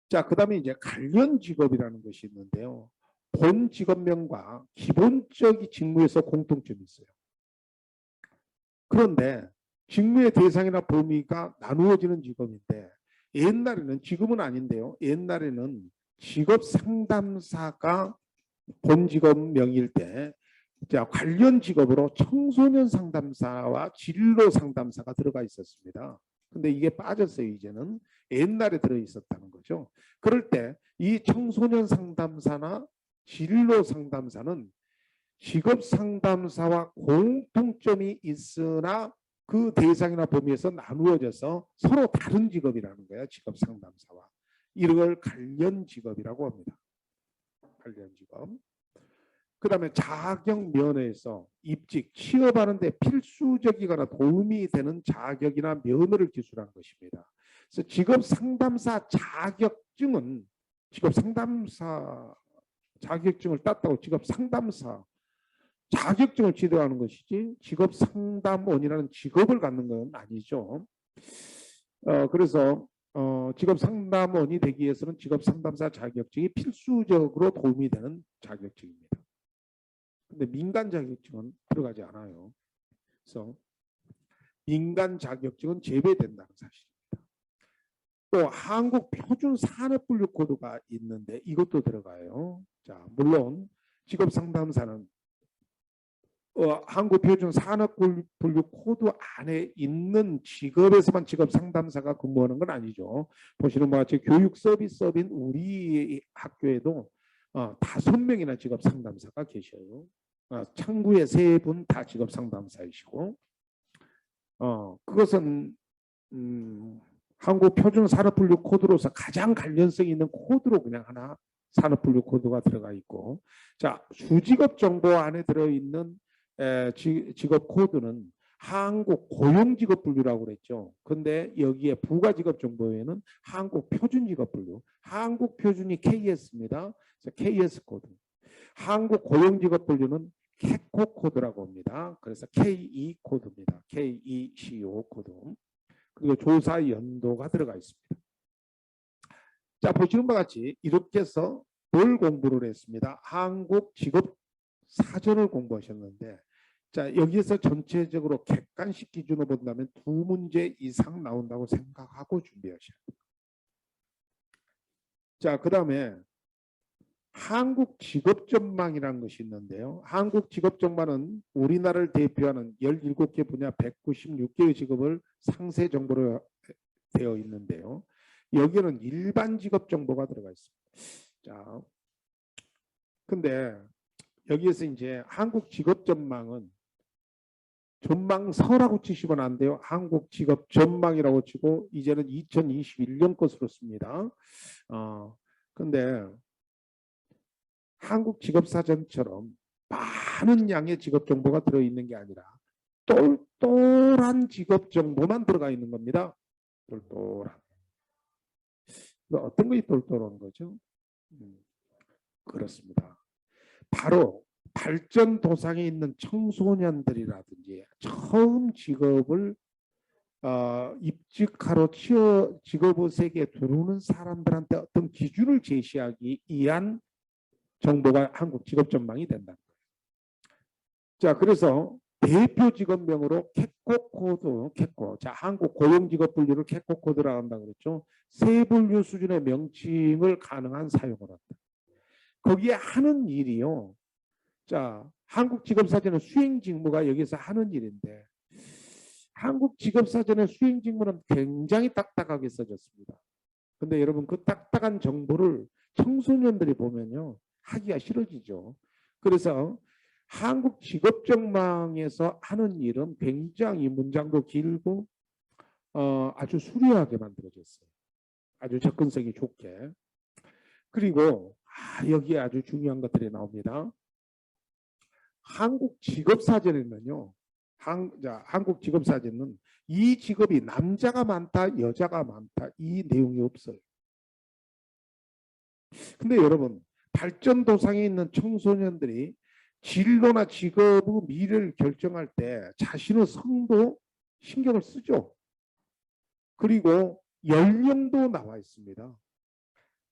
자, 그 다음에 이제 관련 직업이라는 것이 있는데요. 본 직업명과 기본적인 직무에서 공통점이 있어요. 그런데 직무의 대상이나 범위가 나누어지는 직업인데 옛날에는, 지금은 아닌데요. 옛날에는 직업 상담사가 본 직업명일 때, 자, 관련 직업으로 청소년 상담사와 진로 상담사가 들어가 있었습니다. 근데 이게 빠졌어요. 이제는 옛날에 들어 있었다는 거죠. 그럴 때 이 청소년 상담사나 진로 상담사는 직업 상담사와 공통점이 있으나 그 대상이나 범위에서 나누어져서 서로 다른 직업이라는 거야. 직업 상담사와. 이걸 관련 직업이라고 합니다. 관련 직업. 그 다음에 자격 면허에서 입직, 취업하는 데 필수적이거나 도움이 되는 자격이나 면허를 기술하는 것입니다. 그래서 직업 상담사 자격증은 직업 상담사 자격증을 땄다고 직업 상담사 자격증을 취득하는 것이지 직업 상담원이라는 직업을 갖는 건 아니죠. 그래서 직업 상담원이 되기 위해서는 직업 상담사 자격증이 필수적으로 도움이 되는 자격증입니다. 근데 민간 자격증은 들어가지 않아요. 그래서 민간 자격증은 제외된다는 사실입니다. 또 한국 표준 산업분류 코드가 있는데 이것도 들어가요. 자, 물론 직업 상담사는 한국 표준 산업분류 코드 안에 있는 직업에서만 직업 상담사가 근무하는 건 아니죠. 보시는 바와 같이 교육 서비스업인 우리 학교에도 5명이나 직업 상담사가 계셔요. 창구에 3분 다 직업 상담사이시고, 그것은 한국 표준 산업분류 코드로서 가장 관련성이 있는 코드로 그냥 하나 산업분류 코드가 들어가 있고, 자, 수직업 정보 안에 들어있는 직업 코드는 한국 고용직업분류라고 그랬죠. 근데 여기에 부가직업 정보에는 한국 표준직업분류, 한국 표준이 KS입니다. 그래서 KS 코드. 한국 고용직업분류는 캐코 코드라고 합니다. 그래서 KE 코드입니다. KECO 코드. 그리고 조사 연도가 들어가 있습니다. 자, 보시는 바와 같이 이렇게 해서 뭘 공부를 했습니다. 한국 직업 사전을 공부하셨는데, 자, 여기에서 전체적으로 객관식 기준으로 본다면 2문제 이상 나온다고 생각하고 준비하셔야 돼요. 자, 그 다음에 한국 직업전망이라는 것이 있는데요. 한국 직업전망은 우리나라를 대표하는 17개 분야 196개의 직업을 상세 정보로 되어 있는데요. 여기는 일반 직업 정보가 들어가 있습니다. 자, 근데 여기에서 이제 한국 직업전망은 전망서라고 치시면 안 돼요. 한국 직업 전망이라고 치고 이제는 2021년 것으로 씁니다. 근데 한국 직업사전처럼 많은 양의 직업 정보가 들어있는 게 아니라 똘똘한 직업 정보만 들어가 있는 겁니다. 똘똘한. 어떤 것이 똘똘한 거죠? 그렇습니다. 바로 발전도상에 있는 청소년들이라든지 처음 직업을 입직하러 직업의 세계에 들어오는 사람들한테 어떤 기준을 제시하기 위한 정보가 한국 직업전망이 된다. 자, 그래서 대표 직업명으로 캐코 코드, 캐코. 자, 한국 고용직업분류를 캐코 코드라고 한다고 그랬죠. 세 분류 수준의 명칭을 가능한 사용을 한다. 거기에 하는 일이요. 자, 한국 직업사전은 수행직무가 여기서 하는 일인데, 한국 직업사전의 수행직무는 굉장히 딱딱하게 써졌습니다. 근데 여러분, 그 딱딱한 정보를 청소년들이 보면요, 하기가 싫어지죠. 그래서 한국 직업전망에서 하는 일은 굉장히 문장도 길고 아주 수려하게 만들어졌어요. 아주 접근성이 좋게. 그리고 여기에 아주 중요한 것들이 나옵니다. 한국 직업사전에는요. 한국 직업사전은 이 직업이 남자가 많다, 여자가 많다 이 내용이 없어요. 근데 여러분, 발전도상에 있는 청소년들이 진로나 직업의 미래를 결정할 때 자신의 성도 신경을 쓰죠. 그리고 연령도 나와 있습니다.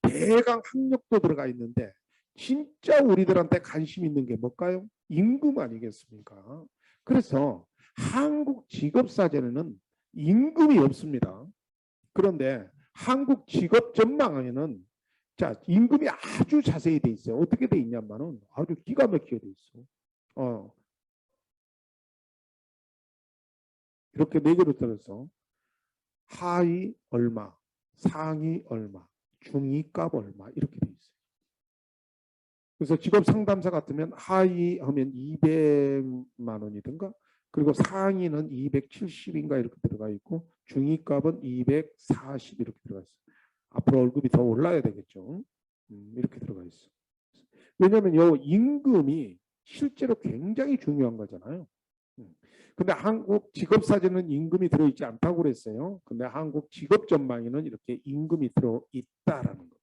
대강 학력도 들어가 있는데 진짜 우리들한테 관심 있는 게 뭘까요? 임금 아니겠습니까? 그래서 한국 직업사전에는 임금이 없습니다. 그런데 한국 직업 전망에는 자, 임금이 아주 자세히 돼 있어요. 어떻게 돼 있냐면은 아주 기가 막히게 돼 있어. 이렇게 네 개로 떨어서 하위 얼마, 상위 얼마, 중위값 얼마 이렇게 돼 있어요. 그래서 직업 상담사 같으면 하위 하면 200만 원이든가 그리고 상위는 270인가 이렇게 들어가 있고 중위값은 240 이렇게 들어가 있어요. 앞으로 월급이 더 올라야 되겠죠. 이렇게 들어가 있어. 왜냐하면 요 임금이 실제로 굉장히 중요한 거잖아요. 근데 한국 직업사전은 임금이 들어있지 않다고 그랬어요. 근데 한국 직업전망에는 이렇게 임금이 들어있다라는 겁니다.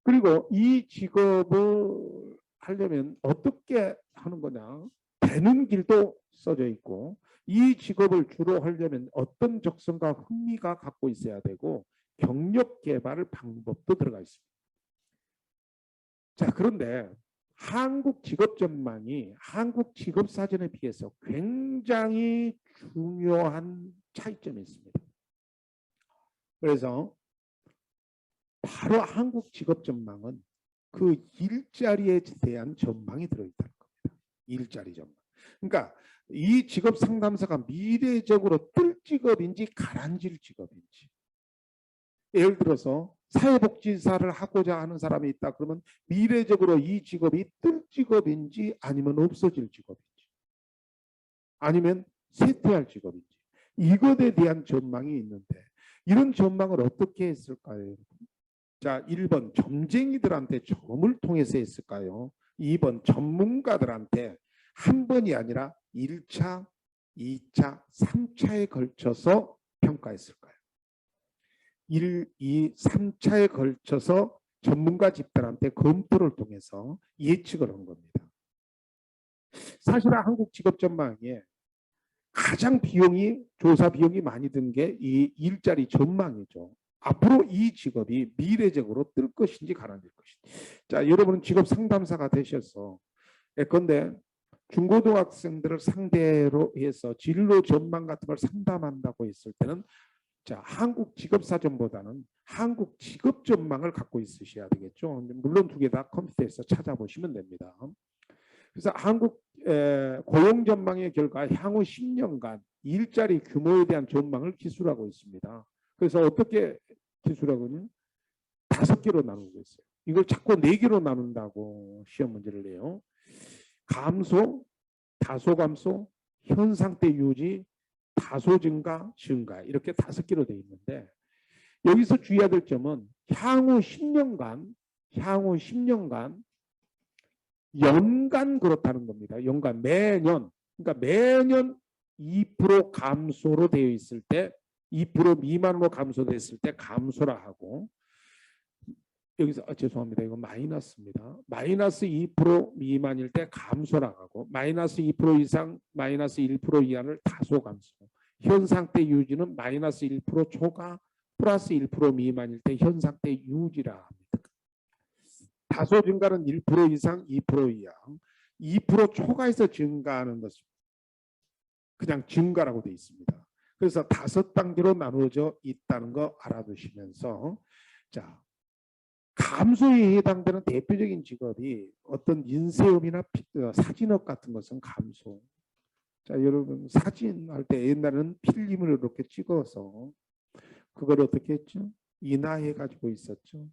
그리고 이 직업을 하려면 어떻게 하는 거냐? 되는 길도 써져 있고 이 직업을 주로 하려면 어떤 적성과 흥미가 갖고 있어야 되고 경력 개발 방법도 들어가 있습니다. 자, 그런데 한국 직업 전망이 한국 직업 사전에 비해서 굉장히 중요한 차이점이 있습니다. 그래서 바로 한국 직업 전망은 그 일자리에 대한 전망이 들어있다는 겁니다. 일자리 전망. 그러니까 이 직업 상담사가 미래적으로 뜰 직업인지 가라앉을 직업인지. 예를 들어서 사회복지사를 하고자 하는 사람이 있다 그러면 미래적으로 이 직업이 뜰 직업인지 아니면 없어질 직업인지 아니면 쇠퇴할 직업인지 이것에 대한 전망이 있는데 이런 전망을 어떻게 했을까요? 자, 1번 점쟁이들한테 점을 통해서 했을까요? 2번 전문가들한테 한 번이 아니라 1차, 2차, 3차에 걸쳐서 평가했을까요? 1, 2, 3차에 걸쳐서 전문가 집단한테 검토를 통해서 예측을 한 겁니다. 사실 한국 직업전망에 가장 조사 비용이 많이 든 게 이 일자리 전망이죠. 앞으로 이 직업이 미래적으로 뜰 것인지 가라앉을 것인지. 자, 여러분은 직업 상담사가 되셔서 예컨대 중고등학생들을 상대로 해서 진로 전망 같은 걸 상담한다고 했을 때는 자, 한국 직업사전보다는 한국 직업전망을 갖고 있으셔야 되겠죠. 물론 두 개 다 컴퓨터에서 찾아보시면 됩니다. 그래서 한국 고용전망의 결과 향후 10년간 일자리 규모에 대한 전망을 기술하고 있습니다. 그래서 어떻게 기술하고는 5개로 나누고 있어요. 이걸 자꾸 4개로 나눈다고 시험 문제를 내요. 감소, 다소 감소, 현상대 유지, 다소 증가, 증가 이렇게 5개로 되어 있는데 여기서 주의해야 될 점은 향후 10년간 연간 그렇다는 겁니다. 연간 매년 그러니까 매년 2% 감소로 되어 있을 때 2% 미만으로 감소됐을 때 감소라 하고 여기서 죄송합니다. 이거 마이너스입니다. 마이너스 2% 미만일 때 감소라 하고 마이너스 2% 이상 마이너스 1% 이하를 다소 감소. 현상대 유지는 마이너스 1% 초과 플러스 1% 미만일 때 현상대 유지라 합니다. 다소 증가는 1% 이상 2% 이하 2% 초과해서 증가하는 것은 그냥 증가라고 되어 있습니다. 그래서 5단계로 나누어져 있다는 거 알아두시면서 자 감소에 해당되는 대표적인 직업이 어떤 인쇄업이나 사진업 같은 것은 감소. 자, 여러분 사진 할 때 옛날에는 필름을 이렇게 찍어서 그걸 어떻게 했죠? 인화해 가지고 있었죠.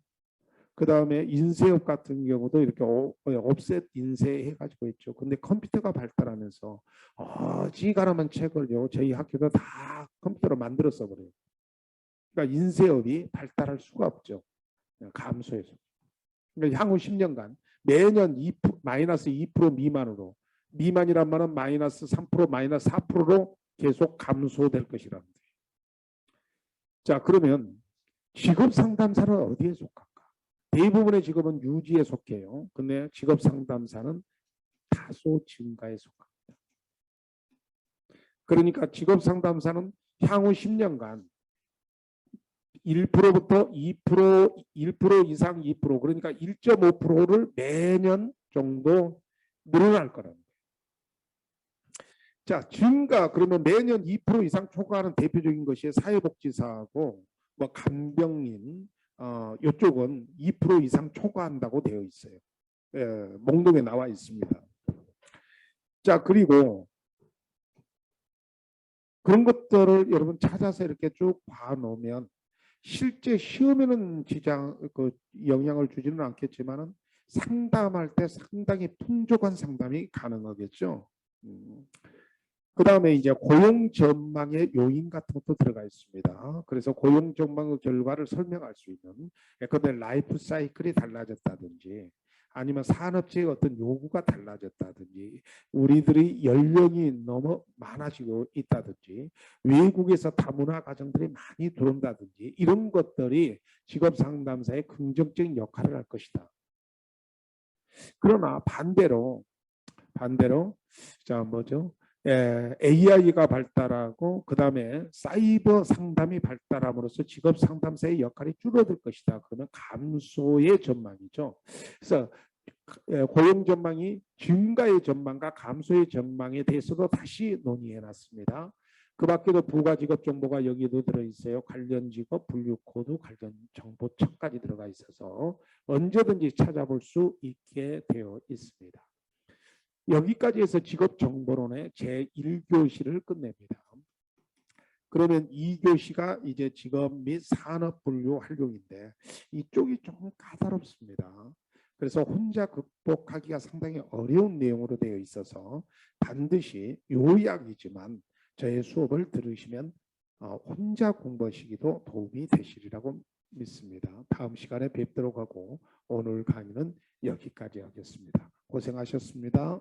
그 다음에 인쇄업 같은 경우도 이렇게 옵셋 인쇄해 가지고 있죠. 근데 컴퓨터가 발달하면서 지가라만 책을요 저희 학교도 다 컴퓨터로 만들어서 그래요. 그러니까 인쇄업이 발달할 수가 없죠. 감소해서. 그러니까 향후 10년간 매년 마이너스 2% 미만으로 미만이란 말은 마이너스 3% 마이너스 4%로 계속 감소될 것이랍니다. 자, 그러면 직업 상담사는 어디에 속할까? 대부분의 직업은 유지에 속해요. 근데 직업 상담사는 다소 증가에 속합니다. 그러니까 직업 상담사는 향후 10년간 1%부터 2%, 1% 이상 2% 그러니까 1.5%를 매년 정도 늘어날 거라는 거예요. 자, 증가 그러면 매년 2% 이상 초과하는 대표적인 것이 사회복지사하고 뭐 간병인 이쪽은 2% 이상 초과한다고 되어 있어요. 예, 목록에 나와 있습니다. 자, 그리고 그런 것들을 여러분 찾아서 이렇게 쭉 봐놓으면 실제 시험에는 영향을 주지는 않겠지만은 상담할 때 상당히 풍족한 상담이 가능하겠죠. 그 다음에 이제 고용 전망의 요인 같은 것도 들어가 있습니다. 그래서 고용 전망 결과를 설명할 수 있는 예컨대 라이프 사이클이 달라졌다든지 아니면 산업체의 어떤 요구가 달라졌다든지 우리들이 연령이 너무 많아지고 있다든지 외국에서 다문화 가정들이 많이 들어온다든지 이런 것들이 직업 상담사의 긍정적인 역할을 할 것이다. 그러나 반대로 자 뭐죠? AI가 발달하고 그 다음에 사이버 상담이 발달함으로써 직업 상담사의 역할이 줄어들 것이다. 그러면 감소의 전망이죠. 그래서 고용 전망이 증가의 전망과 감소의 전망에 대해서도 다시 논의해 놨습니다. 그 밖에도 부가직업 정보가 여기도 들어있어요. 관련 직업, 분류코드, 관련 정보처까지 들어가 있어서 언제든지 찾아볼 수 있게 되어 있습니다. 여기까지 해서 직업정보론의 제1교시를 끝냅니다. 그러면 2교시가 이제 직업 및 산업 분류 활용인데 이쪽이 좀 까다롭습니다. 그래서 혼자 극복하기가 상당히 어려운 내용으로 되어 있어서 반드시 요약이지만 저의 수업을 들으시면 혼자 공부하시기도 도움이 되시리라고 믿습니다. 다음 시간에 뵙도록 하고 오늘 강의는 여기까지 하겠습니다. 고생하셨습니다.